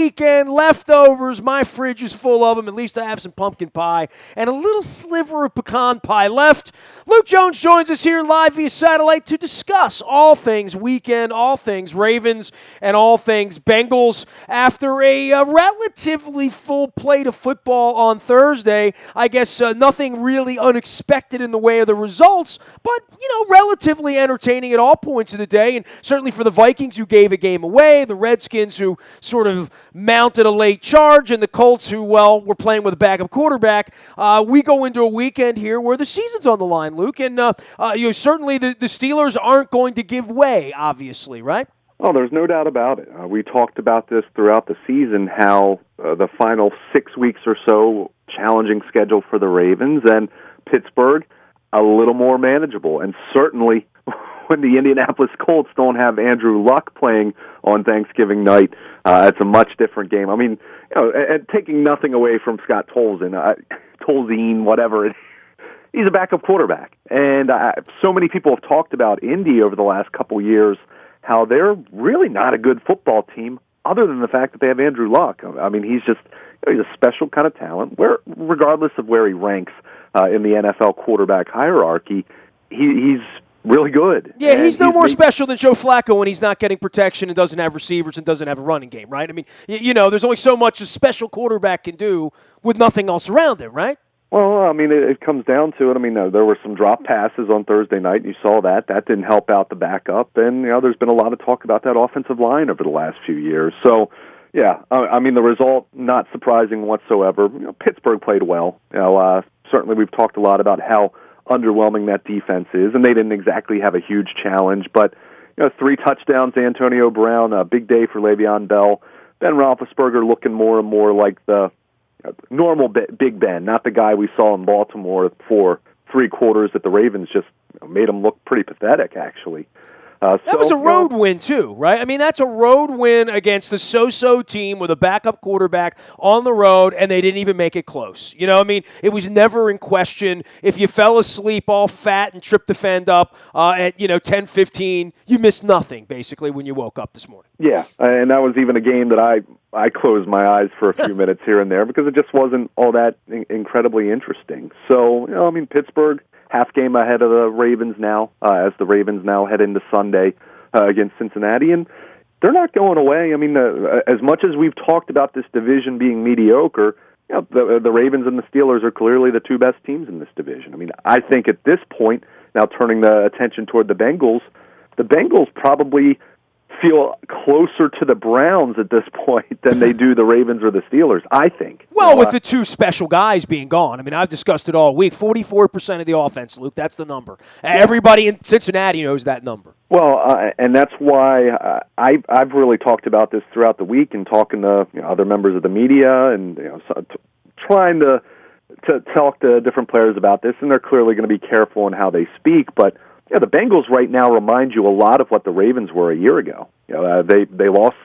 Weekend leftovers. My fridge is full of them. At least I have some pumpkin pie and a little sliver of pecan pie left. Luke Jones joins us here live via satellite to discuss all things weekend, all things Ravens, and all things Bengals. After a relatively full plate of football on Thursday, I guess nothing really unexpected in the way of the results, but, relatively entertaining at all points of the day, and certainly for the Vikings who gave a game away, the Redskins who sort of mounted a late charge, and the Colts who, were playing with a backup quarterback. We go into a weekend here where the season's on the line, Luke, and certainly the Steelers aren't going to give way, obviously, right? Oh, there's no doubt about it. We talked about this throughout the season, how the final 6 weeks or so, challenging schedule for the Ravens, and Pittsburgh, a little more manageable. And certainly when the Indianapolis Colts don't have Andrew Luck playing on Thanksgiving night, it's a much different game. I mean, and taking nothing away from Scott Tolzien, whatever, he's a backup quarterback. And so many people have talked about Indy over the last couple years, how they're really not a good football team other than the fact that they have Andrew Luck. I mean, he's a special kind of talent, regardless of where he ranks in the NFL quarterback hierarchy, he's really good. Yeah, he's no more special than Joe Flacco when he's not getting protection and doesn't have receivers and doesn't have a running game, right? I mean, there's only so much a special quarterback can do with nothing else around him, right? Well, I mean, it comes down to it. I mean, there were some drop passes on Thursday night, and you saw that. That didn't help out the backup. And, there's been a lot of talk about that offensive line over the last few years. So, yeah, I mean, the result, not surprising whatsoever. Pittsburgh played well. Certainly we've talked a lot about how underwhelming that defense is, and they didn't exactly have a huge challenge. But, 3 touchdowns, Antonio Brown, a big day for Le'Veon Bell. Ben Roethlisberger looking more and more like the normal Big Ben, not the guy we saw in Baltimore for 3 quarters that the Ravens just made him look pretty pathetic, actually. That was a road win, too, right? I mean, that's a road win against a so-so team with a backup quarterback on the road, and they didn't even make it close. I mean, it was never in question. If you fell asleep all fat and tryptophaned up at, 10:15, you missed nothing, basically, when you woke up this morning. Yeah, and that was even a game that I closed my eyes for a few minutes here and there because it just wasn't all that incredibly interesting. So, I mean, Pittsburgh, half game ahead of the Ravens now, as the Ravens now head into Sunday against Cincinnati, and they're not going away. I mean, as much as we've talked about this division being mediocre, the Ravens and the Steelers are clearly the 2 best teams in this division. I mean, I think at this point, now turning the attention toward the Bengals probably feel closer to the Browns at this point than they do the Ravens or the Steelers, I think. Well, with the 2 special guys being gone. I mean, I've discussed it all week. 44% of the offense, Luke, that's the number. Yeah. Everybody in Cincinnati knows that number. Well, and that's why I've really talked about this throughout the week and talking to other members of the media and trying to talk to different players about this, and they're clearly going to be careful in how they speak, but the Bengals right now remind you a lot of what the Ravens were a year ago. They've lost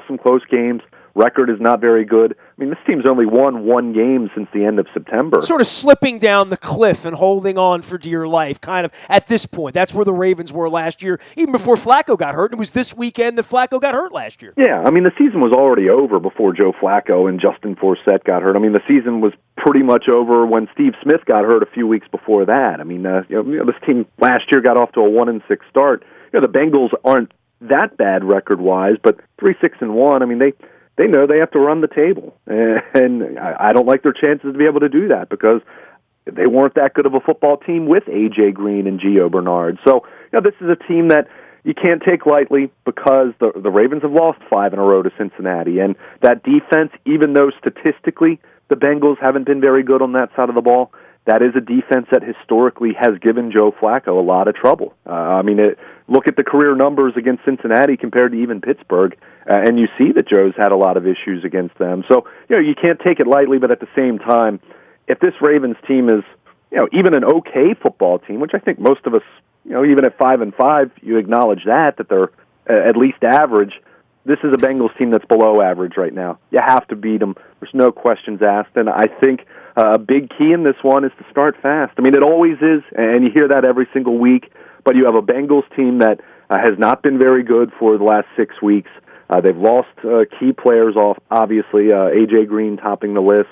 some close games. Record is not very good. I mean, this team's only won 1 game since the end of September. Sort of slipping down the cliff and holding on for dear life, kind of at this point. That's where the Ravens were last year, even before Flacco got hurt. It was this weekend that Flacco got hurt last year. Yeah, I mean, the season was already over before Joe Flacco and Justin Forsett got hurt. I mean, the season was pretty much over when Steve Smith got hurt a few weeks before that. I mean, this team last year got off to a 1-6 start. The Bengals aren't that bad record-wise, but 3-6-1. I mean, they know they have to run the table, and I don't like their chances to be able to do that because they weren't that good of a football team with A.J. Green and Gio Bernard. So, this is a team that you can't take lightly because the Ravens have lost 5 in a row to Cincinnati, and that defense, even though statistically the Bengals haven't been very good on that side of the ball, that is a defense that historically has given Joe Flacco a lot of trouble. Look at the career numbers against Cincinnati compared to even Pittsburgh, and you see that Joe's had a lot of issues against them. So, you can't take it lightly, but at the same time, if this Ravens team is, even an okay football team, which I think most of us, even at 5-5, you acknowledge that they're at least average. This is a Bengals team that's below average right now. You have to beat them. There's no questions asked, and I think a big key in this one is to start fast. I mean, it always is, and you hear that every single week, but you have a Bengals team that has not been very good for the last 6 weeks. They've lost key players off, obviously, A.J. Green topping the list.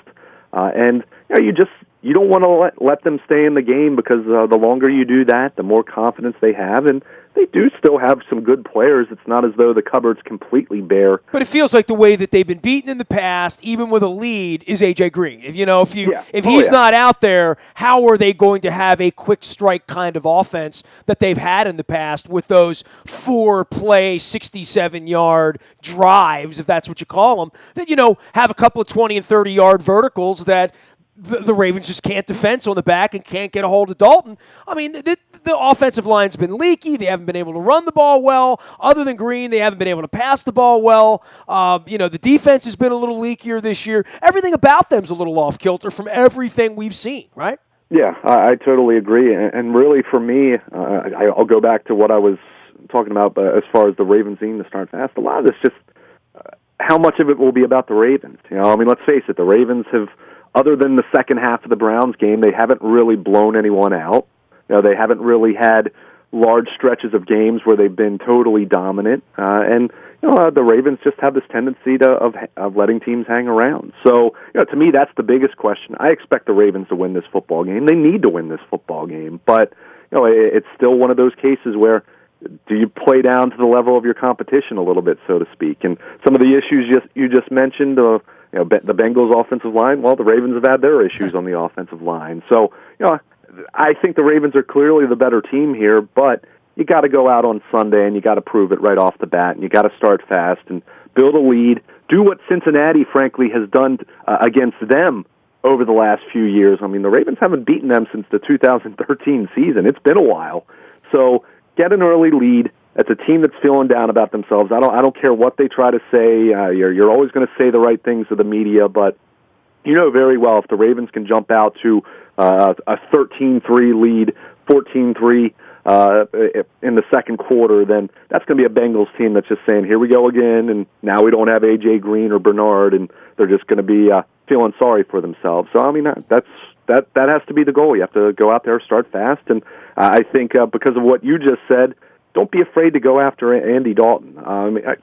And you don't want to let them stay in the game because the longer you do that, the more confidence they have. And they do still have some good players. It's not as though the cupboard's completely bare. But it feels like the way that they've been beaten in the past, even with a lead, is A.J. Green. If he's not out there, how are they going to have a quick strike kind of offense that they've had in the past with those 4-play, 67-yard drives, if that's what you call them, that, have a couple of 20 and 30-yard verticals that the Ravens just can't defend on the back and can't get a hold of Dalton. I mean, the offensive line's been leaky. They haven't been able to run the ball well. Other than Green, they haven't been able to pass the ball well. The defense has been a little leakier this year. Everything about them's a little off kilter from everything we've seen, right? Yeah, I totally agree. And really, for me, I'll go back to what I was talking about as far as the Ravens needing to start fast. A lot of this just how much of it will be about the Ravens. Let's face it, the Ravens have, other than the second half of the Browns game, they haven't really blown anyone out. They haven't really had large stretches of games where they've been totally dominant. The Ravens just have this tendency of letting teams hang around. So, to me, that's the biggest question. I expect the Ravens to win this football game. They need to win this football game. But, it's still one of those cases where do you play down to the level of your competition a little bit, so to speak? And some of the issues you just mentioned, the Bengals' offensive line, well, the Ravens have had their issues on the offensive line. So, I think the Ravens are clearly the better team here, but you got to go out on Sunday and you got to prove it right off the bat, and you got to start fast and build a lead. Do what Cincinnati, frankly, has done against them over the last few years. I mean, the Ravens haven't beaten them since the 2013 season. It's been a while. So get an early lead. It's a team that's feeling down about themselves. I don't care what they try to say. You're always going to say the right things to the media, but you know very well if the Ravens can jump out to a 13-3 lead, 14-3 in the second quarter, then that's going to be a Bengals team that's just saying, here we go again, and now we don't have A.J. Green or Bernard, and they're just going to be feeling sorry for themselves. So, I mean, that has to be the goal. You have to go out there, start fast, and I think because of what you just said, don't be afraid to go after Andy Dalton.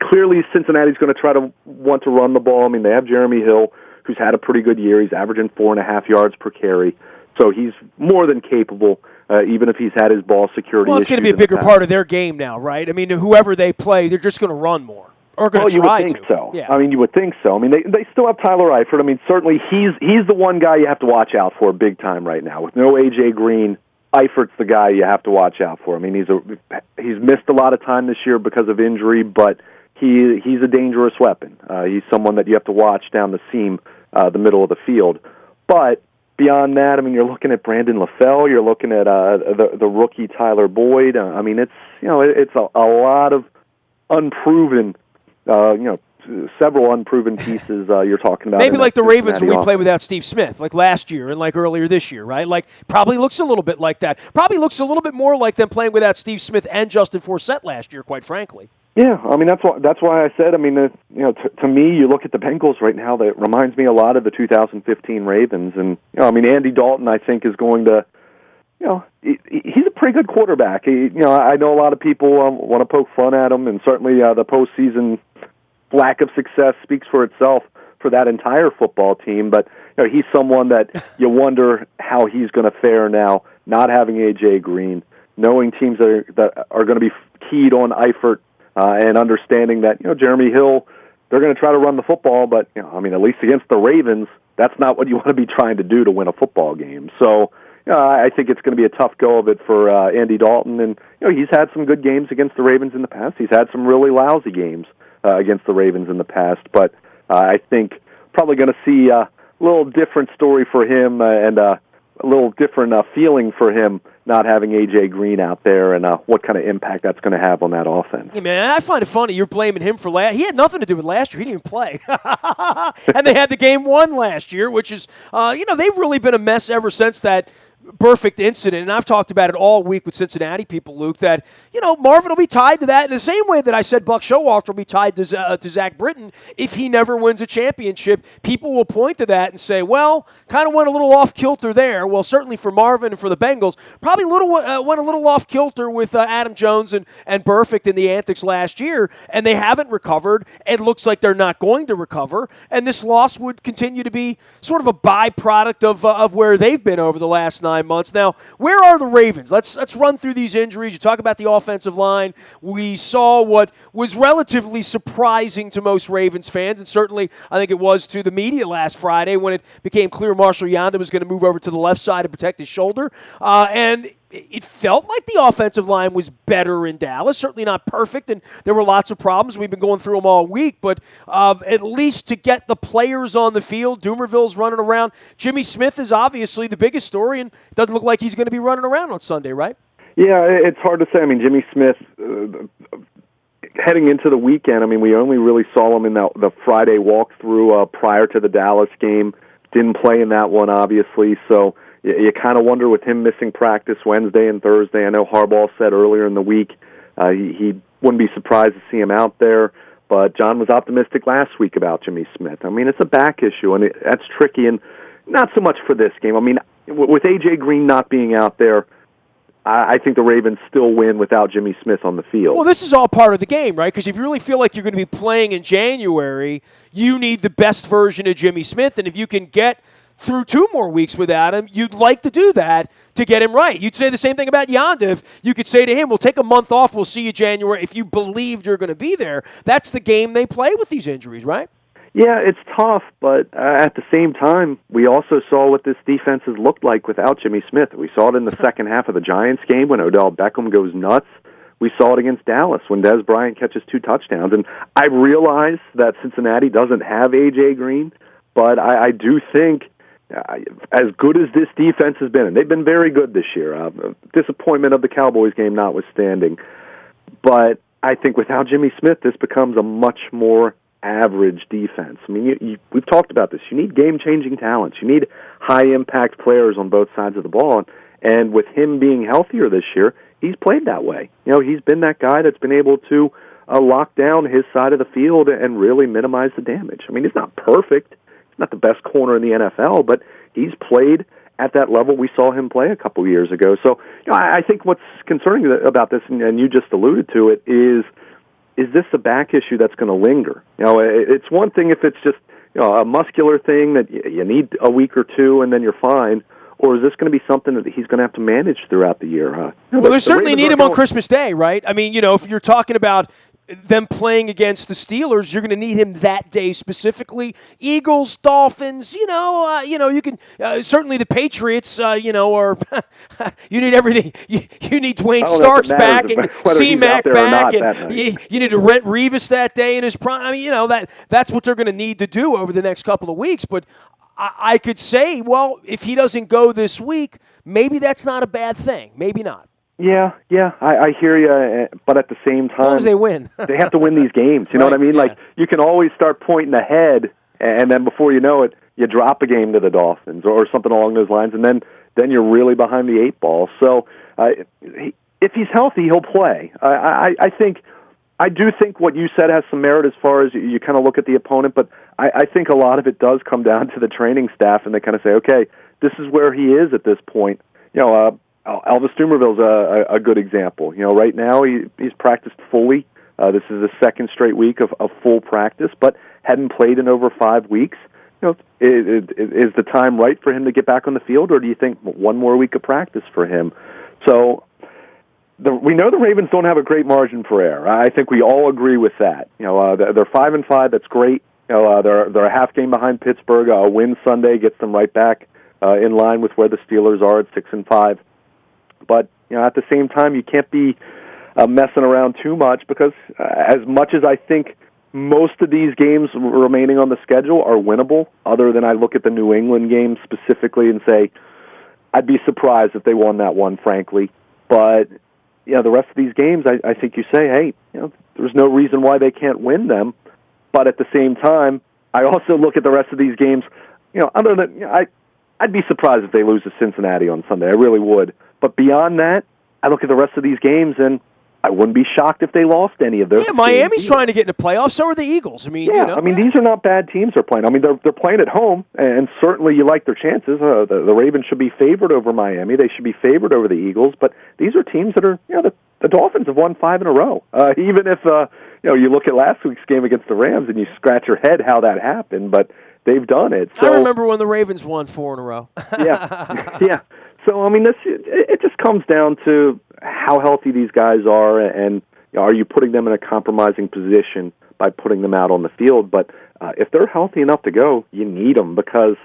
Clearly, Cincinnati's going to try to want to run the ball. I mean, they have Jeremy Hill, who's had a pretty good year. He's averaging 4.5 yards per carry. So he's more than capable, even if he's had his ball security issues. Well, it's going to be a bigger part of their game now, right? I mean, whoever they play, they're just going to run more. Or going to try to. You would think so. Yeah. I mean, you would think so. I mean, they still have Tyler Eifert. I mean, certainly he's the one guy you have to watch out for big time right now. With no A.J. Green, Eifert's the guy you have to watch out for. I mean, he's missed a lot of time this year because of injury, but he's a dangerous weapon. He's someone that you have to watch down the seam, the middle of the field. But beyond that, I mean, you're looking at Brandon LaFell. You're looking at the rookie Tyler Boyd. I mean, it's a lot of unproven, several unproven pieces you're talking about. Maybe like the Ravens when we play without Steve Smith, like last year and like earlier this year, right? Like probably looks a little bit like that. Probably looks a little bit more like them playing without Steve Smith and Justin Forsett last year, quite frankly. Yeah, I mean that's why I said. I mean, to me, you look at the Bengals right now. That reminds me a lot of the 2015 Ravens, and I mean Andy Dalton, I think, is going to. He's a pretty good quarterback. I know a lot of people want to poke fun at him, and certainly the postseason lack of success speaks for itself for that entire football team. But he's someone that you wonder how he's going to fare now, not having A.J. Green, knowing teams that are going to be keyed on Eifert, and understanding that Jeremy Hill, they're going to try to run the football, but I mean at least against the Ravens, that's not what you want to be trying to do to win a football game. So. I think it's going to be a tough go of it for Andy Dalton, and he's had some good games against the Ravens in the past. He's had some really lousy games against the Ravens in the past, but I think probably going to see a little different story for him and a little different feeling for him not having A.J. Green out there and what kind of impact that's going to have on that offense. Yeah, man, I find it funny you're blaming him for last. He had nothing to do with last year. He didn't even play. And they had the game won last year, which is, they've really been a mess ever since that perfect incident, and I've talked about it all week with Cincinnati people, Luke, that, Marvin will be tied to that in the same way that I said Buck Showalter will be tied to Zach Britton if he never wins a championship. People will point to that and say, well, kind of went a little off-kilter there. Well, certainly for Marvin and for the Bengals, probably went a little off-kilter with Adam Jones and Burfict in the antics last year, and they haven't recovered. It looks like they're not going to recover, and this loss would continue to be sort of a byproduct of where they've been over the last 9 months. Now, where are the Ravens? Let's run through these injuries. You talk about the offensive line. We saw what was relatively surprising to most Ravens fans, and certainly I think it was to the media last Friday when it became clear Marshall Yanda was going to move over to the left side to protect his shoulder. And it felt like the offensive line was better in Dallas. Certainly not perfect, and there were lots of problems. We've been going through them all week, but at least to get the players on the field, Doomerville's running around. Jimmy Smith is obviously the biggest story, and it doesn't look like he's going to be running around on Sunday, right? Yeah, it's hard to say. I mean, Jimmy Smith, heading into the weekend, I mean, we only really saw him in the Friday walkthrough prior to the Dallas game. Didn't play in that one, obviously, so you kind of wonder with him missing practice Wednesday and Thursday. I know Harbaugh said earlier in the week he wouldn't be surprised to see him out there, but John was optimistic last week about Jimmy Smith. I mean, it's a back issue, and that's tricky, and not so much for this game. I mean, with A.J. Green not being out there, I think the Ravens still win without Jimmy Smith on the field. Well, this is all part of the game, right? Because if you really feel like you're going to be playing in January, you need the best version of Jimmy Smith, and if you can get through 2 more weeks without him, you'd like to do that to get him right. You'd say the same thing about Yanda. If you could say to him, we'll take a month off, we'll see you January, if you believed you're going to be there. That's the game they play with these injuries, right? Yeah, it's tough, but at the same time, we also saw what this defense has looked like without Jimmy Smith. We saw it in the second half of the Giants game when Odell Beckham goes nuts. We saw it against Dallas when Dez Bryant catches 2 touchdowns. And I realize that Cincinnati doesn't have A.J. Green, but I do think as good as this defense has been, and they've been very good this year, disappointment of the Cowboys game notwithstanding, but I think without Jimmy Smith, this becomes a much more average defense. I mean, we've talked about this. You need game-changing talents. You need high-impact players on both sides of the ball, and with him being healthier this year, he's played that way. He's been that guy that's been able to lock down his side of the field and really minimize the damage. I mean, he's not perfect. Not the best corner in the NFL, but he's played at that level we saw him play a couple years ago. So I think what's concerning about this, and you just alluded to it, is this a back issue that's going to linger? It's one thing if it's just a muscular thing that you need a week or 2 and then you're fine, or is this going to be something that he's going to have to manage throughout the year? Well, they certainly need him on Christmas Day, right? I mean, if you're talking about them playing against the Steelers, you're going to need him that day specifically. Eagles, Dolphins, you can certainly the Patriots, are you need everything. You need Dwayne Starks back and C-Mac back, and you need to rent Revis that day in his prime. I mean, that's what they're going to need to do over the next couple of weeks. But I could say, well, if he doesn't go this week, maybe that's not a bad thing. Maybe not. Yeah, I hear you, but at the same time, as long as they win, they have to win these games. You know what I mean? Yeah. Like, you can always start pointing ahead, and then before you know it, you drop a game to the Dolphins or something along those lines, and then you're really behind the 8 ball. So if he's healthy, he'll play. I do think what you said has some merit as far as you kind of look at the opponent, but I think a lot of it does come down to the training staff, and they kind of say, okay, this is where he is at this point. Elvis Dumerville's a good example. Right now he's practiced fully. This is the 2nd straight week of full practice, but hadn't played in over 5 weeks. Is the time right for him to get back on the field, or do you think 1 more week of practice for him? So we know the Ravens don't have a great margin for error. I think we all agree with that. They're 5-5. That's great. They're a half game behind Pittsburgh. A win Sunday gets them right back in line with where the Steelers are at 6-5. But at the same time, you can't be messing around too much, because as much as I think most of these games remaining on the schedule are winnable, other than I look at the New England game specifically and say, I'd be surprised if they won that one, frankly. But the rest of these games, I think you say, hey, there's no reason why they can't win them. But at the same time, I also look at the rest of these games, other than I'd be surprised if they lose to Cincinnati on Sunday. I really would. But beyond that, I look at the rest of these games, and I wouldn't be shocked if they lost any of those. Yeah, Miami's trying to get into playoffs. So are the Eagles. I mean, these are not bad teams they're playing. I mean, they're playing at home, and certainly you like their chances. The Ravens should be favored over Miami. They should be favored over the Eagles. But these are teams that are, the Dolphins have won 5 in a row. Even if you look at last week's game against the Rams and you scratch your head how that happened, but they've done it. So, I remember when the Ravens won 4 in a row. Yeah. So, I mean, it just comes down to how healthy these guys are, and are you putting them in a compromising position by putting them out on the field? But if they're healthy enough to go, you need them because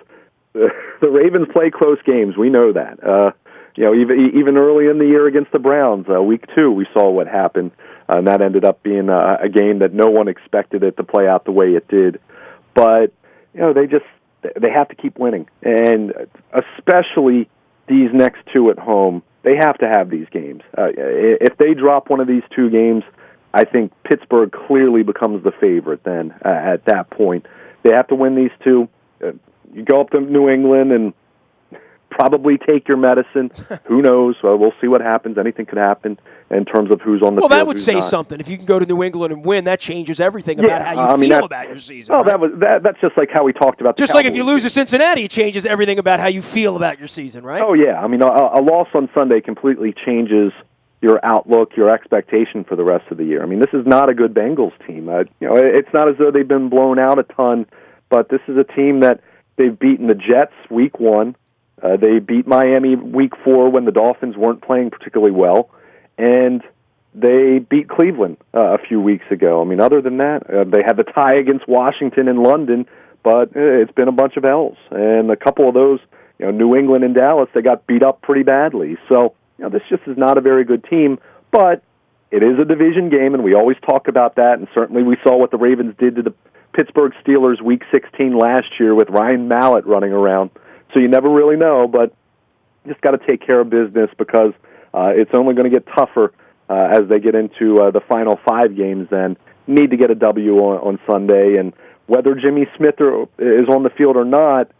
the Ravens play close games. We know that. Even early in the year against the Browns, week 2, we saw what happened, and that ended up being a game that no one expected it to play out the way it did. But they have to keep winning, and especially these next 2 at home. They have to have these games. If they drop one of these 2 games, I think Pittsburgh clearly becomes the favorite then at that point. They have to win these 2. You go up to New England and probably take your medicine. Who knows? We'll see what happens. Anything could happen in terms of who's on the field. Well, that would say something. If you can go to New England and win, that changes everything about how you feel about your season. Oh, right? That's just like how we talked about the Just Cowboys. like if you lose to Cincinnati, it changes everything about how you feel about your season, right? Oh, yeah. I mean, a loss on Sunday completely changes your outlook, your expectation for the rest of the year. I mean, this is not a good Bengals team. It's not as though they've been blown out a ton, but this is a team that they've beaten the Jets week 1. They beat Miami week 4 when the Dolphins weren't playing particularly well, and they beat Cleveland a few weeks ago. I mean, other than that, they had the tie against Washington in London, but it's been a bunch of L's. And a couple of those, New England and Dallas, they got beat up pretty badly. So, this just is not a very good team, but it is a division game, and we always talk about that, and certainly we saw what the Ravens did to the Pittsburgh Steelers week 16 last year with Ryan Mallett running around. So you never really know, but just got to take care of business because it's only going to get tougher as they get into the final 5 games then. Need to get a W on Sunday, and whether Jimmy Smith is on the field or not,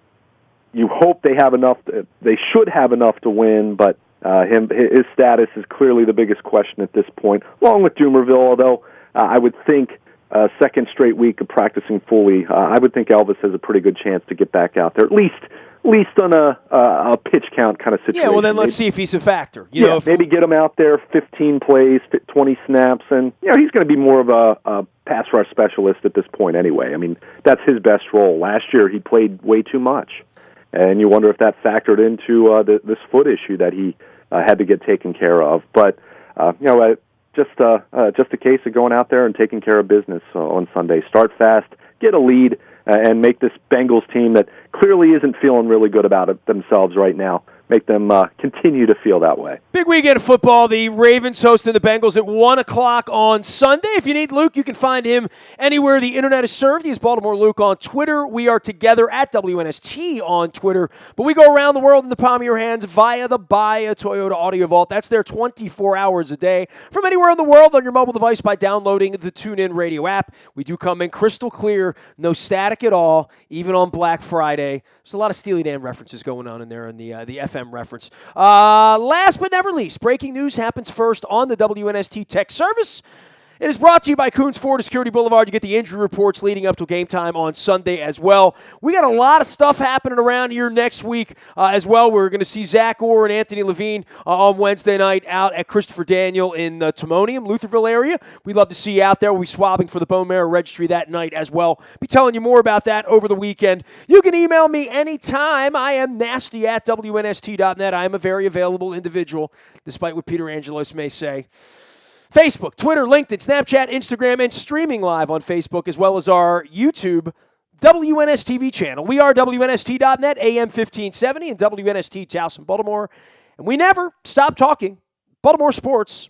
you hope they have enough. They should have enough to win, but his status is clearly the biggest question at this point, along with Dumerville, although I would think second straight week of practicing fully, I would think Elvis has a pretty good chance to get back out there, at least on a pitch count kind of situation. Yeah, well, then let's see if he's a factor. Maybe get him out there 15 plays, 20 snaps, and he's going to be more of a pass rush specialist at this point anyway. I mean, that's his best role. Last year he played way too much, and you wonder if that factored into this foot issue that he had to get taken care of. But just a case of going out there and taking care of business on Sunday. Start fast, get a lead, and make this Bengals team that clearly isn't feeling really good about it themselves right now, make them continue to feel that way. Big weekend of football. The Ravens hosting the Bengals at 1 o'clock on Sunday. If you need Luke, you can find him anywhere the internet is served. He's Baltimore Luke on Twitter. We are together at WNST on Twitter. But we go around the world in the palm of your hands via the Baya Toyota Audio Vault. That's there 24 hours a day from anywhere in the world on your mobile device by downloading the TuneIn Radio app. We do come in crystal clear, no static at all, even on Black Friday. There's a lot of Steely Dan references going on in there in the FM reference. Last but never least, breaking news happens first on the WNST Tech Service. It is brought to you by Coons Ford Security Boulevard. You get the injury reports leading up to game time on Sunday as well. We got a lot of stuff happening around here next week as well. We're going to see Zach Orr and Anthony Levine on Wednesday night out at Christopher Daniel in Timonium, Lutherville area. We'd love to see you out there. We'll be swabbing for the bone marrow registry that night as well. Be telling you more about that over the weekend. You can email me anytime. I am nasty at WNST.net. I am a very available individual, despite what Peter Angelos may say. Facebook, Twitter, LinkedIn, Snapchat, Instagram, and streaming live on Facebook, as well as our YouTube WNSTV channel. We are WNST.net, AM 1570, and WNST Towson, Baltimore. And we never stop talking Baltimore sports